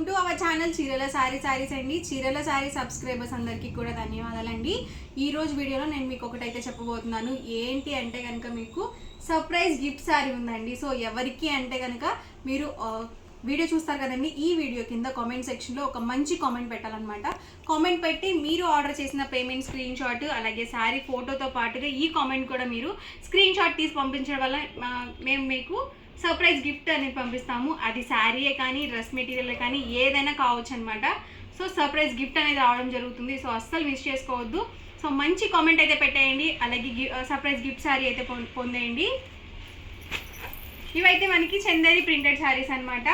To our channel చీరల సారీస్ అండి. చీరల సారీ సబ్స్క్రైబర్స్ అందరికీ కూడా ధన్యవాదాలండి. ఈ రోజు వీడియోలో నేను మీకు ఒకటైతే చెప్పబోతున్నాను. ఏంటి అంటే కనుక మీకు సర్ప్రైజ్ గిఫ్ట్ సారీ ఉందండి. సో ఎవరికి అంటే కనుక మీరు వీడియో చూస్తారు కదండి, ఈ వీడియో కింద కామెంట్ సెక్షన్లో ఒక మంచి కామెంట్ పెట్టాలన్నమాట. కామెంట్ పెట్టి మీరు ఆర్డర్ చేసిన పేమెంట్ స్క్రీన్ షాట్ అలాగే శారీ ఫోటోతో పాటుగా ఈ కామెంట్ కూడా మీరు స్క్రీన్ షాట్ తీసి పంపించడం వల్ల మేము మీకు సర్ప్రైజ్ గిఫ్ట్ అనేది పంపిస్తాము. అది శారీయే కానీ డ్రెస్ మెటీరియల్ కానీ ఏదైనా కావచ్చు అనమాట. సో సర్ప్రైజ్ గిఫ్ట్ అనేది రావడం జరుగుతుంది. సో అస్సలు మిస్ చేసుకోవద్దు. సో మంచి కామెంట్ అయితే పెట్టేయండి, అలాగే సర్ప్రైజ్ గిఫ్ట్ శారీ అయితే పొందేయండి. ఇవైతే మనకి చందేరి ప్రింటెడ్ శారీస్ అనమాట.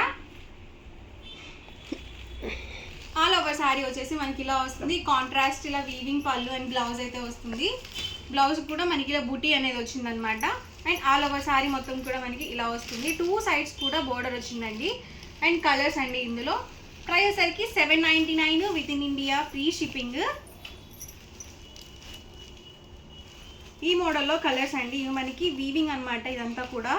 ఆల్ ఓవర్ శారీ వచ్చేసి మనకి ఇలా వస్తుంది. కాంట్రాస్ట్ ఇలా వీవింగ్ పళ్ళు అండ్ బ్లౌజ్ అయితే వస్తుంది. బ్లౌజ్ కూడా మనకి ఇలా బుటీ అనేది వచ్చిందనమాట. అండ్ ఆల్ ఓవర్ శారీ మొత్తం కూడా మనకి ఇలా వస్తుంది. 2 సైడ్స్ కూడా బోర్డర్ వచ్చిందండి. అండ్ కలర్స్ అండి ఇందులో. ప్రైస్ వచ్చేసరికి 799 with in India, free shipping. ఈ మోడల్లో కలర్స్ అండి. ఇవి మనకి వీవింగ్ అనమాట. ఇదంతా కూడా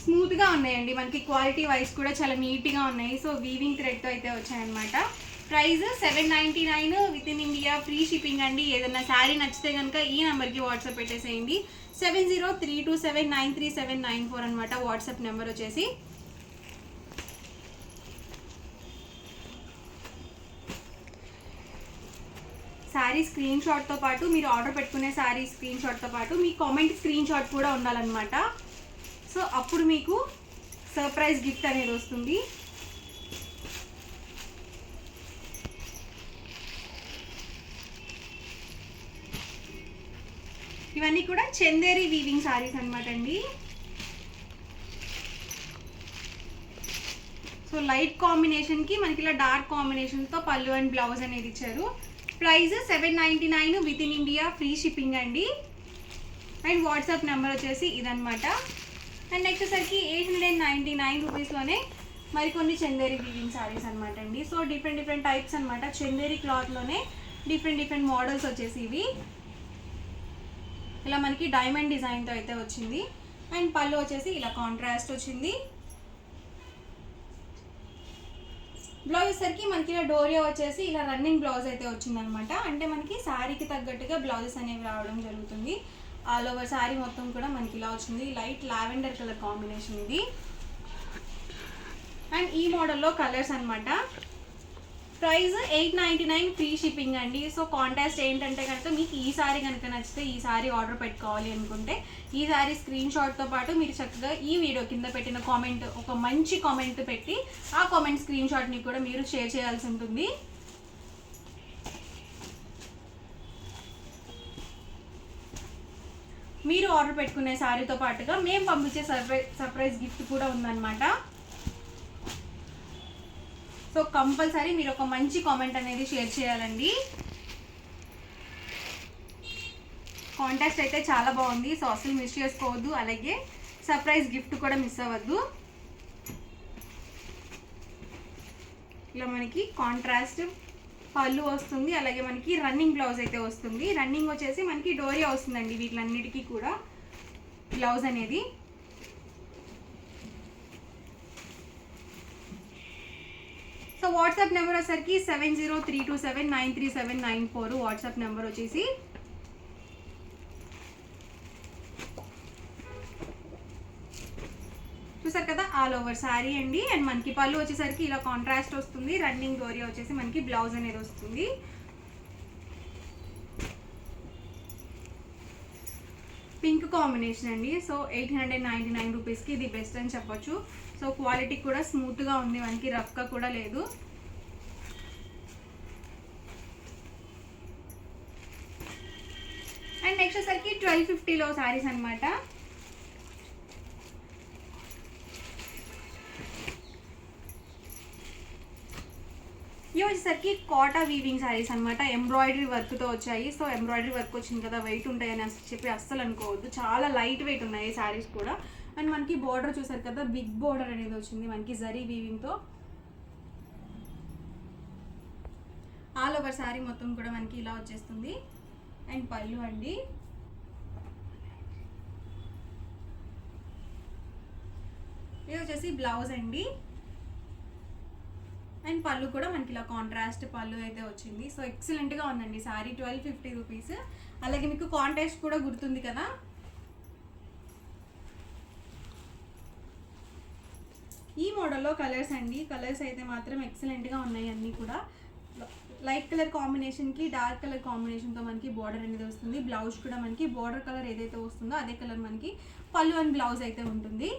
స్మూత్గా ఉన్నాయండి. మనకి క్వాలిటీ వైజ్ కూడా చాలా నీట్గా ఉన్నాయి. సో వీవింగ్ థ్రెడ్తో అయితే వచ్చాయన్నమాట. Price 799 with in India, free shipping అండి. ఏదైనా శారీ నచ్చితే కనుక ఈ నెంబర్కి వాట్సాప్ పెట్టేసేయండి. 7032793794 అనమాట వాట్సాప్ నెంబర్ వచ్చేసి. శారీ స్క్రీన్ షాట్తో పాటు మీరు ఆర్డర్ పెట్టుకునే శారీ స్క్రీన్ షాట్తో పాటు మీ కామెంట్ స్క్రీన్ షాట్ కూడా ఉండాలన్నమాట. సో అప్పుడు మీకు సర్ప్రైజ్ గిఫ్ట్ అనేది వస్తుంది. ఇవన్నీ కూడా చందేరి వీవింగ్ శారీస్ అనమాట అండి. సో లైట్ కాంబినేషన్కి మనకి ఇలా డార్క్ కాంబినేషన్తో పళ్ళు అండ్ బ్లౌజ్ అనేది ఇచ్చారు. Price 799 with in India, free shipping అండి. అండ్ వాట్సాప్ నెంబర్ వచ్చేసి ఇదనమాట. అండ్ నెక్స్ట్ వచ్చేసరికి 899 రూపీస్లోనే మరికొన్ని చందేరి వీవింగ్ శారీస్ అనమాట అండి. సో డిఫరెంట్ టైప్స్ అనమాట. చందేరి క్లాత్లోనే డిఫరెంట్ మోడల్స్ వచ్చేసి ఇవి ఇలా మనకి డైమండ్ డిజైన్తో అయితే వచ్చింది. అండ్ పళ్ళు వచ్చేసి ఇలా కాంట్రాస్ట్ వచ్చింది. బ్లౌజ్ వచ్చేసరికి మనకి ఇలా డోరియా వచ్చేసి ఇలా రన్నింగ్ బ్లౌజ్ అయితే వచ్చిందనమాట. అంటే మనకి శారీకి తగ్గట్టుగా బ్లౌజెస్ అనేవి రావడం జరుగుతుంది. ఆల్ ఓవర్ శారీ మొత్తం కూడా మనకి ఇలా వచ్చింది. లైట్ లావెండర్ కలర్ కాంబినేషన్ ఇది. అండ్ ఈ మోడల్లో కలర్స్ అనమాట. ప్రైస్ 899, ఫ్రీ షిప్పింగ్ అండి. సో కాంటాక్ట్ ఏంటంటే కనుక మీకు ఈ సారీ కనుక నచ్చితే ఈ సారీ ఆర్డర్ పెట్టుకోవాలి అనుకుంటే ఈ సారీ స్క్రీన్ షాట్తో పాటు మీరు చక్కగా ఈ వీడియో కింద పెట్టిన కామెంట్, ఒక మంచి కామెంట్ పెట్టి ఆ కామెంట్ స్క్రీన్ షాట్ని కూడా మీరు షేర్ చేయాల్సి ఉంటుంది. మీరు ఆర్డర్ పెట్టుకునే శారీతో పాటుగా మేము పంపించే సర్ప్రైజ్ గిఫ్ట్ కూడా ఉందన్నమాట. సో కంపల్సరీ మీరు ఒక మంచి కామెంట్ అనేది షేర్ చేయాలండి. కాంటాక్ట్ అయితే చాలా బాగుంది. సో అసలు మిస్ చేసుకోవద్దు. అలాగే సర్ప్రైజ్ గిఫ్ట్ కూడా మిస్ అవ్వద్దు. ఇలా మనకి కాంట్రాస్ట్ పళ్ళు వస్తుంది. అలాగే మనకి రన్నింగ్ బ్లౌజ్ అయితే వస్తుంది. రన్నింగ్ వచ్చేసి మనకి డోరియా వస్తుందండి వీటిలన్నిటికీ కూడా బ్లౌజ్ అనేది. సో వాట్సాప్ నెంబర్ వచ్చేసరికి 7032793794 వాట్సాప్ నెంబర్ వచ్చేసి. చూసారు కదా, ఆల్ ఓవర్ శారీ అండి. అండ్ మనకి పళ్ళు వచ్చేసరికి ఇలా కాంట్రాస్ట్ వస్తుంది. రన్నింగ్ డోరియా వచ్చేసి మనకి బ్లౌజ్ అనేది వస్తుంది. పింక్ కాంబినేషన్ అండి. సో 899 రూపీస్కి ఇది బెస్ట్ అని చెప్పొచ్చు. సో క్వాలిటీ కూడా స్మూత్గా ఉంది, మనకి రఫ్గా కూడా లేదు. అండ్ నెక్స్ట్ వచ్చేసరికి 1250లో శారీస్ అనమాట. ఇవి వచ్చేసరికి కోటా వీవింగ్ శారీస్ అనమాట. ఎంబ్రాయిడరీ వర్క్తో వచ్చాయి. సో ఎంబ్రాయిడరీ వర్క్ వచ్చింది కదా, వెయిట్ ఉంటాయని చెప్పి అస్సలు అనుకోవద్దు. చాలా లైట్ వెయిట్ ఉన్నాయి శారీస్ కూడా. అండ్ మనకి బోర్డర్ చూసారు కదా, బిగ్ బోర్డర్ అనేది వచ్చింది మనకి జరీ వీవింగ్తో. ఆల్ ఓవర్ శారీ మొత్తం కూడా మనకి ఇలా వచ్చేస్తుంది. అండ్ పళ్ళు అండి. ఇది వచ్చేసి బ్లౌజ్ అండి. అండ్ పళ్ళు కూడా మనకి ఇలా కాంట్రాస్ట్ పళ్ళు అయితే వచ్చింది. సో ఎక్సలెంట్గా ఉందండి సారీ. 1250 రూపీస్. అలాగే మీకు కాంట్రాస్ట్ కూడా గుర్తుంది కదా. ఈ మోడల్లో కలర్స్ అండి. కలర్స్ అయితే మాత్రం ఎక్సలెంట్గా ఉన్నాయి అన్నీ కూడా. లైట్ కలర్ కాంబినేషన్కి డార్క్ కలర్ కాంబినేషన్తో మనకి బార్డర్ అనేది వస్తుంది. బ్లౌజ్ కూడా మనకి బార్డర్ కలర్ ఏదైతే వస్తుందో అదే కలర్ మనకి పళ్ళు అండ్ బ్లౌజ్ అయితే ఉంటుంది.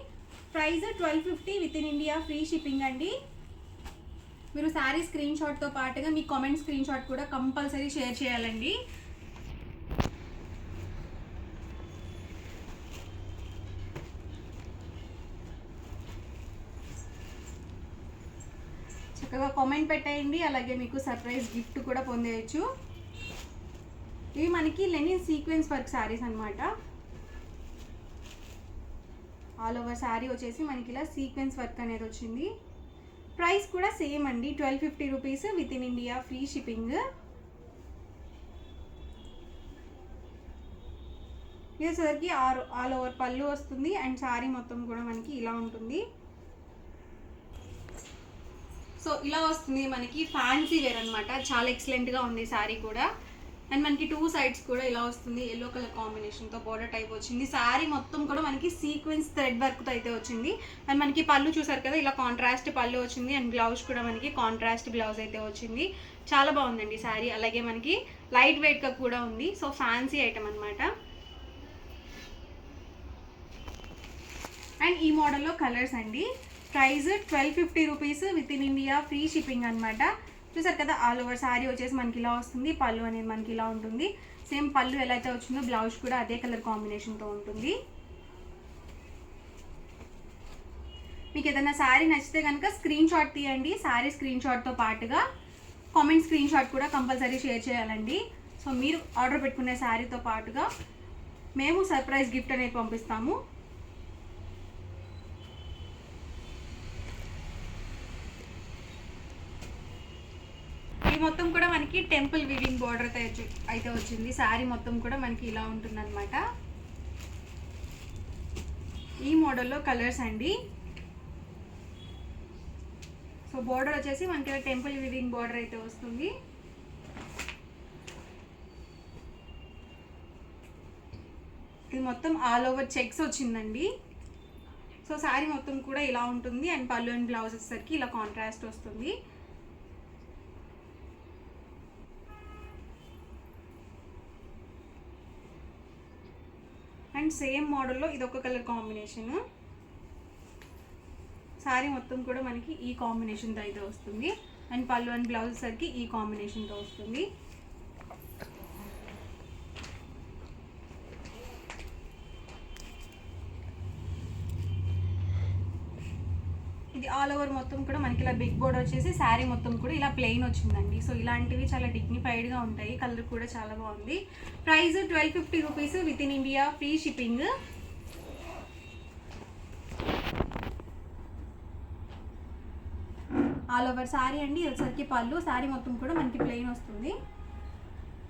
Price 1250 with in India, free shipping అండి. మీరు శారీ స్క్రీన్ షాట్తో పాటుగా మీ కామెంట్ స్క్రీన్ షాట్ కూడా కంపల్సరీ షేర్ చేయాలండి. చక్కగా కామెంట్ పెట్టేయండి. అలాగే మీకు సర్ప్రైజ్ గిఫ్ట్ కూడా పొందేయచ్చు. ఇవి మనకి లెనిన్ సీక్వెన్స్ వర్క్ శారీస్ అనమాట. ఆల్ ఓవర్ శారీ వచ్చేసి మనకి ఇలా సీక్వెన్స్ వర్క్ అనేది వచ్చింది. ప్రైస్ కూడా సేమ్ అండి, 1250 rupees with in India, free shipping. ఇది వచ్చేసరికి ఆల్ ఓవర్ పళ్ళు వస్తుంది అండ్ శారీ మొత్తం కూడా మనకి ఇలా ఉంటుంది. సో ఇలా వస్తుంది మనకి ఫ్యాన్సీ వేర్ అనమాట. చాలా ఎక్సలెంట్గా ఉంది శారీ కూడా. అండ్ మనకి 2 సైడ్స్ కూడా ఇలా వస్తుంది. ఎల్లో కలర్ కాంబినేషన్తో బోర్డర్ టైప్ వచ్చింది. శారీ మొత్తం కూడా మనకి సీక్వెన్స్ థ్రెడ్ వర్క్తో అయితే వచ్చింది. అండ్ మనకి పళ్ళు చూసారు కదా, ఇలా కాంట్రాస్ట్ పళ్ళు వచ్చింది. అండ్ బ్లౌజ్ కూడా మనకి కాంట్రాస్ట్ బ్లౌజ్ అయితే వచ్చింది. చాలా బాగుందండి శారీ. అలాగే మనకి లైట్ వెయిట్గా కూడా ఉంది. సో ఫ్యాన్సీ ఐటమ్ అనమాట. అండ్ ఈ మోడల్లో కలర్స్ అండి. Price 1250 rupees with in India, free shipping అనమాట. చూసారు కదా, ఆల్ ఓవర్ శారీ వచ్చేసి మనకి ఇలా వస్తుంది. పళ్ళు అనేది మనకి ఇలా ఉంటుంది. సేమ్ పళ్ళు ఎలా అయితే వచ్చిందో బ్లౌజ్ కూడా అదే కలర్ కాంబినేషన్తో ఉంటుంది. మీకు ఏదైనా శారీ నచ్చితే కనుక స్క్రీన్ షాట్ తీయండి. శారీ స్క్రీన్ షాట్తో పాటుగా కామెంట్ స్క్రీన్ షాట్ కూడా కంపల్సరీ షేర్ చేయాలండి. సో మీరు ఆర్డర్ పెట్టుకునే శారీతో పాటుగా మేము సర్ప్రైజ్ గిఫ్ట్ అనేది పంపిస్తాము. ఈ మొత్తం కూడా మనకి టెంపుల్ వీవింగ్ బార్డర్ అయితే వచ్చింది. శారీ మొత్తం కూడా మనకి ఇలా ఉంటుంది అనమాట. ఈ మోడల్లో కలర్స్ అండి. సో బార్డర్ వచ్చేసి మనకి ఇలా టెంపుల్ వీవింగ్ బార్డర్ అయితే వస్తుంది. ఇది మొత్తం ఆల్ ఓవర్ చెక్స్ వచ్చిందండి. సో శారీ మొత్తం కూడా ఇలా ఉంటుంది. అండ్ పళ్ళు అండ్ బ్లౌజ్ వచ్చేసరికి ఇలా కాంట్రాస్ట్ వస్తుంది. అండ్ సేమ్ మోడల్లో ఇదొక కలర్ కాంబినేషన్. శారీ మొత్తం కూడా మనకి ఈ కాంబినేషన్తో అయితే వస్తుంది. అండ్ పళ్ళు అండ్ బ్లౌజ్ సరికి ఈ కాంబినేషన్తో వస్తుంది. ఇది ఆల్ ఓవర్ మొత్తం కూడా మనకి ఇలా బిగ్ బోర్డర్ వచ్చేసి శారీ మొత్తం కూడా ఇలా ప్లెయిన్ వచ్చిందండి. సో ఇలాంటివి చాలా డిగ్నిఫైడ్గా ఉంటాయి. కలర్ కూడా చాలా బాగుంది. Price 1250 rupees with in India, free shipping. All over sari అండి. ఇది వచ్చరికి పళ్ళు, శారీ మొత్తం కూడా మనకి ప్లెయిన్ వస్తుంది.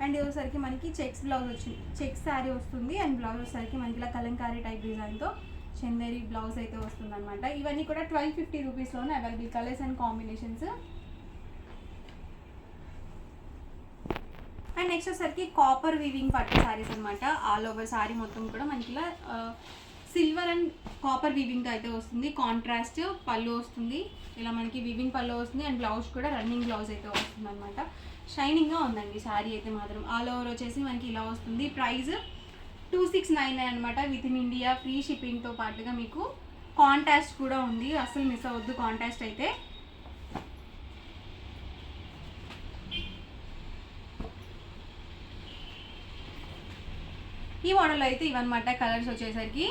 అండ్ ఇది వచ్చరికి మనకి చెక్స్ బ్లౌజ్ వచ్చింది. చెక్స్ శారీ వస్తుంది. అండ్ బ్లౌజ్ వచ్చరికి మనకి ఇలా కలంకారీ టైప్ డిజైన్తో చందేరి బ్లౌజ్ అయితే వస్తుంది అనమాట. ఇవన్నీ కూడా 1250 రూపీస్లోనే available colours and combinations. And next వచ్చేసరికి కాపర్ వీవింగ్ పట్టు శారీస్ అనమాట. ఆల్ ఓవర్ శారీ మొత్తం కూడా మనకి ఇలా సిల్వర్ అండ్ కాపర్ వీవింగ్తో అయితే వస్తుంది. కాంట్రాస్ట్ పళ్ళు వస్తుంది. ఇలా మనకి వీవింగ్ పళ్ళు వస్తుంది. అండ్ బ్లౌజ్ కూడా రన్నింగ్ బ్లౌజ్ అయితే వస్తుంది అనమాట. షైనింగ్గా ఉందండి శారీ అయితే మాత్రం. ఆల్ ఓవర్ వచ్చేసి మనకి ఇలా వస్తుంది. ప్రైస్ 2699 అనమాట. విత్ ఇన్ ఇండియా, ఫ్రీ షిప్పింగ్తో పాటుగా మీకు కాంట్రాస్ట్ కూడా ఉంది. అసలు మిస్ అవ్వద్దు కాంట్రాస్ట్ అయితే. ఈ మోడల్ అయితే ఇవన్నమాట కలర్స్ వచ్చేసరికి.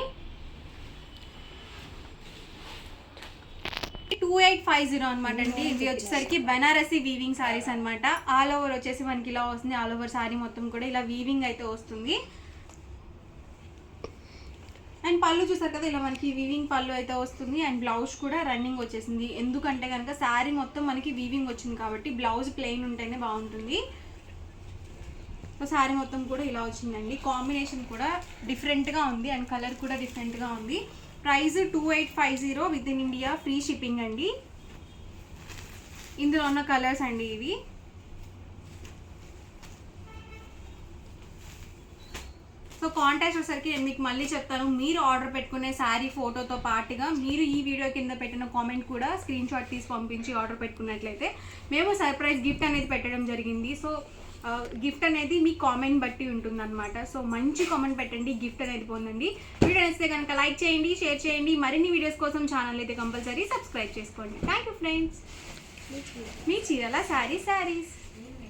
2850 అనమాట అండి. ఇది వచ్చేసరికి బెనారసీ వీవింగ్ శారీస్ అనమాట. ఆల్ ఓవర్ వచ్చేసి మనకి ఇలా వస్తుంది. ఆల్ ఓవర్ శారీ మొత్తం కూడా ఇలా వీవింగ్ అయితే వస్తుంది. అండ్ పళ్ళు చూసారు కదా, ఇలా మనకి వీవింగ్ పళ్ళు అయితే వస్తుంది. అండ్ బ్లౌజ్ కూడా రన్నింగ్ వచ్చేసింది. ఎందుకంటే కనుక శారీ మొత్తం మనకి వీవింగ్ వచ్చింది కాబట్టి బ్లౌజ్ ప్లెయిన్ ఉంటేనే బాగుంటుంది. సో శారీ మొత్తం కూడా ఇలా వచ్చిందండి. కాంబినేషన్ కూడా డిఫరెంట్గా ఉంది. అండ్ కలర్ కూడా డిఫరెంట్గా ఉంది. Price 2850 with in India, free shipping అండి. ఇందులో ఉన్న కలర్స్ అండి ఇవి. సో కాంటాక్ట్ వచ్చేసరికి నేను మీకు మళ్ళీ చెప్తాను, మీరు ఆర్డర్ పెట్టుకునే శారీ ఫోటోతో పాటుగా మీరు ఈ వీడియో కింద పెట్టిన కామెంట్ కూడా స్క్రీన్ షాట్ తీసి పంపించి ఆర్డర్ పెట్టుకున్నట్లయితే మేము సర్ప్రైజ్ గిఫ్ట్ అనేది పెట్టడం జరిగింది. సో గిఫ్ట్ అనేది మీ కామెంట్ బట్టి ఉంటుందన్నమాట. సో మంచి కామెంట్ పెట్టండి, గిఫ్ట్ అనేది పొందండి. వీడియో నచ్చితే కనుక లైక్ చేయండి, షేర్ చేయండి. మరిన్ని వీడియోస్ కోసం ఛానల్ అయితే కంపల్సరీ సబ్స్క్రైబ్ చేసుకోండి. Thank you friends. మీ చీరల శారీస్.